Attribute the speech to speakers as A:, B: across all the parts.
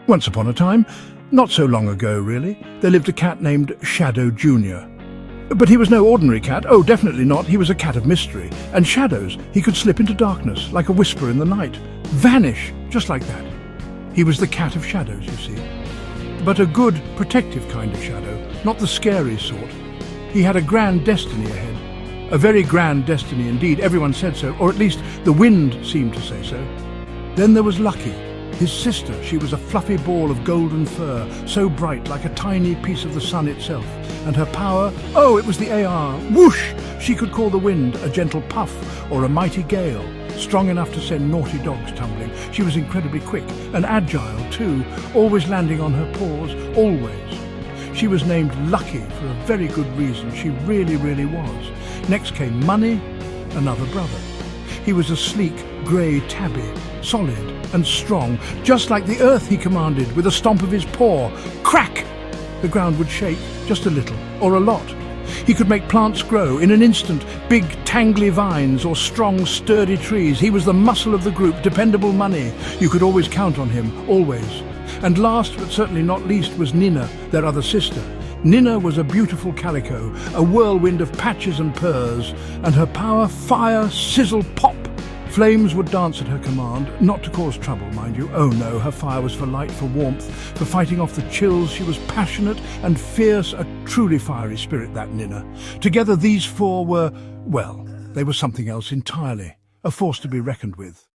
A: Once upon a time, not so long ago really, there lived a cat named Shadow Jr. But he was no ordinary cat. Oh, definitely not. He was a cat of mystery. And shadows, he could slip into darkness like a whisper in the night. Vanish, just like that. He was the cat of shadows, you see. But a good, protective kind of shadow, not the scary sort. He had a grand destiny ahead. A very grand destiny indeed. Everyone said so, or at least the wind seemed to say so. Then there was Lucky, his sister. She was a fluffy ball of golden fur, so bright like a tiny piece of the sun itself. And her power, oh, it was the AR. Whoosh! She could call the wind a gentle puff or a mighty gale, strong enough to send naughty dogs tumbling. She was incredibly quick and agile too, always landing on her paws, always. She was named Lucky for a very good reason. She really, really was. Next came Money, another brother. He was a sleek, grey tabby, solid and strong, just like the earth, he commanded, with a stomp of his paw. Crack! The ground would shake, just a little, or a lot. He could make plants grow in an instant, big, tangly vines or strong, sturdy trees. He was the muscle of the group, dependable Money. You could always count on him, always. And last, but certainly not least, was Nina, their other sister. Nina was a beautiful calico, a whirlwind of patches and purrs, and her power, fire, sizzle, pop. Flames would dance at her command, not to cause trouble, mind you. Oh no, her fire was for light, for warmth, for fighting off the chills. She was passionate and fierce, a truly fiery spirit, that Nina. Together these four were, well, they were something else entirely, a force to be reckoned with.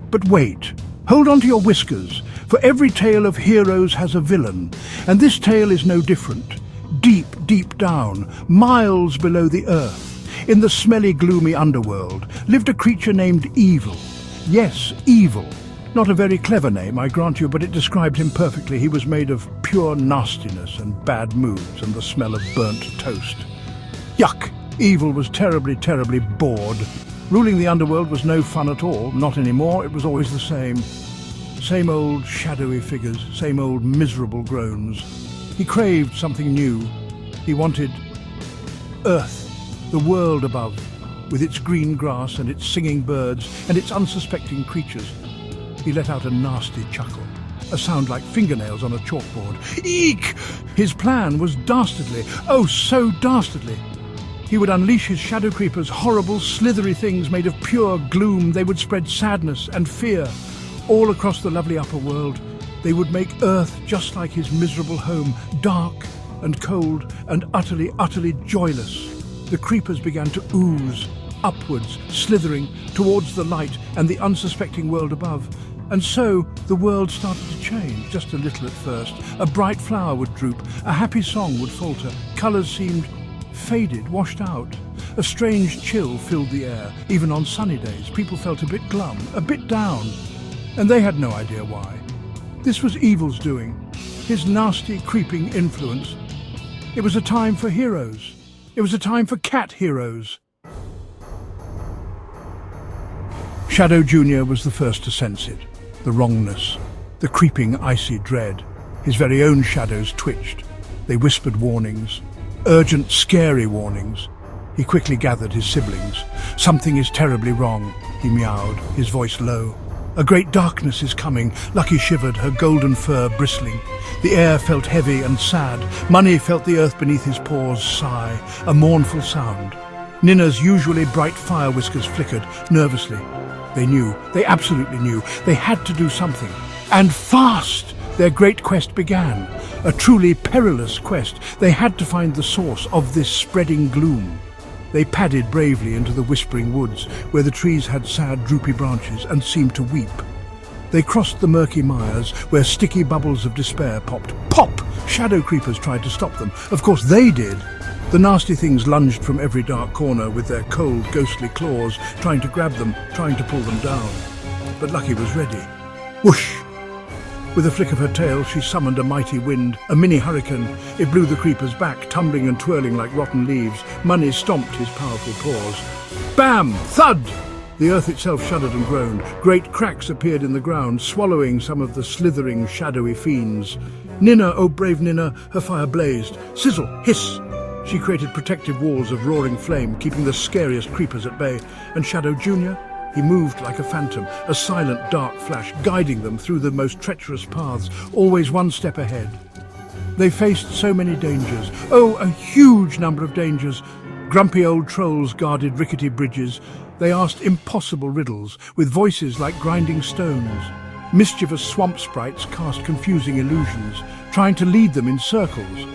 A: But wait, hold on to your whiskers, for every tale of heroes has a villain, and this tale is no different. Deep, deep down, miles below the earth, in the smelly, gloomy underworld, lived a creature named Evil. Yes, Evil. Not a very clever name, I grant you, but it described him perfectly. He was made of pure nastiness and bad moods and the smell of burnt toast. Yuck! Evil was terribly, terribly bored. Ruling the underworld was no fun at all. Not anymore. It was always the same. Same old shadowy figures, same old miserable groans. He craved something new. He wanted Earth. The world above, with its green grass and its singing birds and its unsuspecting creatures. He let out a nasty chuckle, a sound like fingernails on a chalkboard. Eek! His plan was dastardly, oh so dastardly. He would unleash his shadow creepers, horrible, slithery things made of pure gloom. They would spread sadness and fear all across the lovely upper world. They would make Earth just like his miserable home, dark and cold and utterly, utterly joyless. The creepers began to ooze, upwards, slithering towards the light and the unsuspecting world above. And so the world started to change, just a little at first. A bright flower would droop, a happy song would falter, colours seemed faded, washed out. A strange chill filled the air. Even on sunny days, people felt a bit glum, a bit down, and they had no idea why. This was Evil's doing, his nasty, creeping influence. It was a time for heroes. It was a time for cat heroes. Shadow Jr. was the first to sense it, the wrongness, the creeping icy dread. His very own shadows twitched. They whispered warnings, urgent, scary warnings. He quickly gathered his siblings. Something is terribly wrong, he meowed, his voice low. A great darkness is coming. Lucky shivered, her golden fur bristling. The air felt heavy and sad. Money felt the earth beneath his paws sigh, a mournful sound. Nina's usually bright fire whiskers flickered nervously. They knew, they absolutely knew, they had to do something. And fast! Their great quest began. A truly perilous quest. They had to find the source of this spreading gloom. They padded bravely into the whispering woods, where the trees had sad, droopy branches and seemed to weep. They crossed the murky mires, where sticky bubbles of despair popped. Pop! Shadow creepers tried to stop them. Of course they did. The nasty things lunged from every dark corner with their cold, ghostly claws, trying to grab them, trying to pull them down. But Lucky was ready. Whoosh! With a flick of her tail, she summoned a mighty wind, a mini hurricane. It blew the creepers back, tumbling and twirling like rotten leaves. Money stomped his powerful paws. Bam! Thud! The earth itself shuddered and groaned. Great cracks appeared in the ground, swallowing some of the slithering, shadowy fiends. Nina, oh brave Nina, her fire blazed. Sizzle, hiss! She created protective walls of roaring flame, keeping the scariest creepers at bay. And Shadow Jr.? He moved like a phantom, a silent dark flash, guiding them through the most treacherous paths, always one step ahead. They faced so many dangers, oh, a huge number of dangers. Grumpy old trolls guarded rickety bridges. They asked impossible riddles, with voices like grinding stones. Mischievous swamp sprites cast confusing illusions, trying to lead them in circles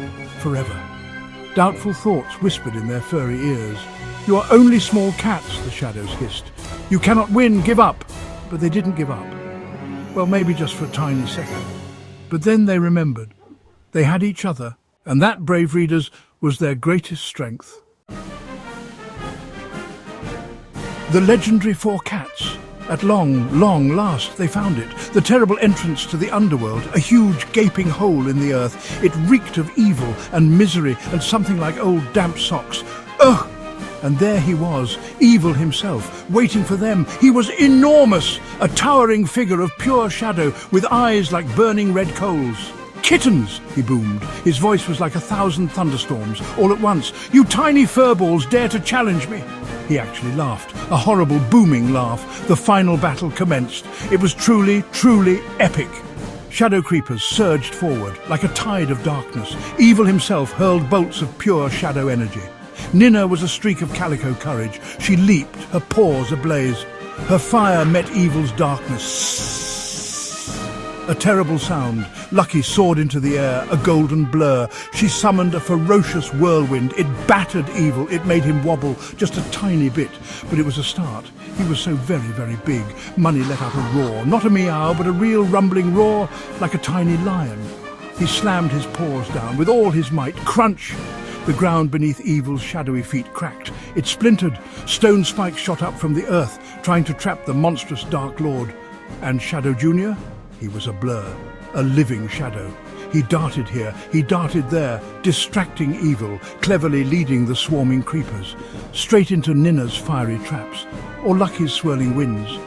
A: forever. Doubtful thoughts whispered in their furry ears. "You are only small cats," the shadows hissed. "You cannot win, give up." But they didn't give up. Well, maybe just for a tiny second. But then they remembered. They had each other, and that, brave readers, was their greatest strength. The legendary four cats. At long last, they found it. The terrible entrance to the underworld, a huge gaping hole in the earth. It reeked of evil and misery and something like old damp socks. Ugh! And there he was, evil himself, waiting for them. He was enormous, a towering figure of pure shadow with eyes like burning red coals. "Kittens!" he boomed. His voice was like 1,000 thunderstorms all at once. "You tiny furballs dare to challenge me!" He actually laughed, a horrible booming laugh. The final battle commenced. It was truly epic. Shadow creepers surged forward like a tide of darkness. Evil himself hurled bolts of pure shadow energy. Nina was a streak of calico courage. She leaped, her paws ablaze. Her fire met evil's darkness. A terrible sound. Lucky soared into the air, a golden blur. She summoned a ferocious whirlwind. It battered evil. It made him wobble just a tiny bit. But it was a start. He was so very big. Money let out a roar. Not a meow, but a real rumbling roar, like a tiny lion. He slammed his paws down with all his might. Crunch! The ground beneath evil's shadowy feet cracked. It splintered. Stone spikes shot up from the earth, trying to trap the monstrous Dark Lord. And Shadow Jr.? He was a blur, a living shadow. He darted here, he darted there, distracting evil, cleverly leading the swarming creepers, straight into Nina's fiery traps, or Lucky's swirling winds.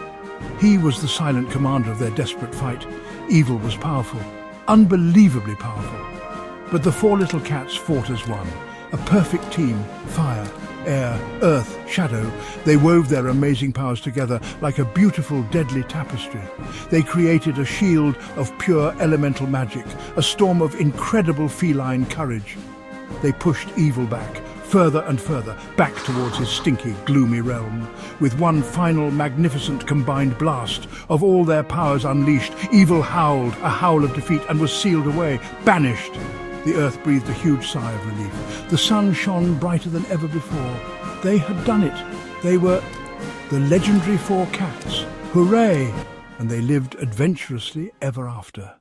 A: He was the silent commander of their desperate fight. Evil was powerful, unbelievably powerful. But the four little cats fought as one, a perfect team, fire, air, earth, shadow. They wove their amazing powers together like a beautiful, deadly tapestry. They created a shield of pure elemental magic, a storm of incredible feline courage. They pushed evil back, further and further, back towards his stinky, gloomy realm. With one final, magnificent combined blast of all their powers unleashed, evil howled, a howl of defeat, and was sealed away, banished. The earth breathed a huge sigh of relief. The sun shone brighter than ever before. They had done it. They were the legendary four cats. Hooray! And they lived adventurously ever after.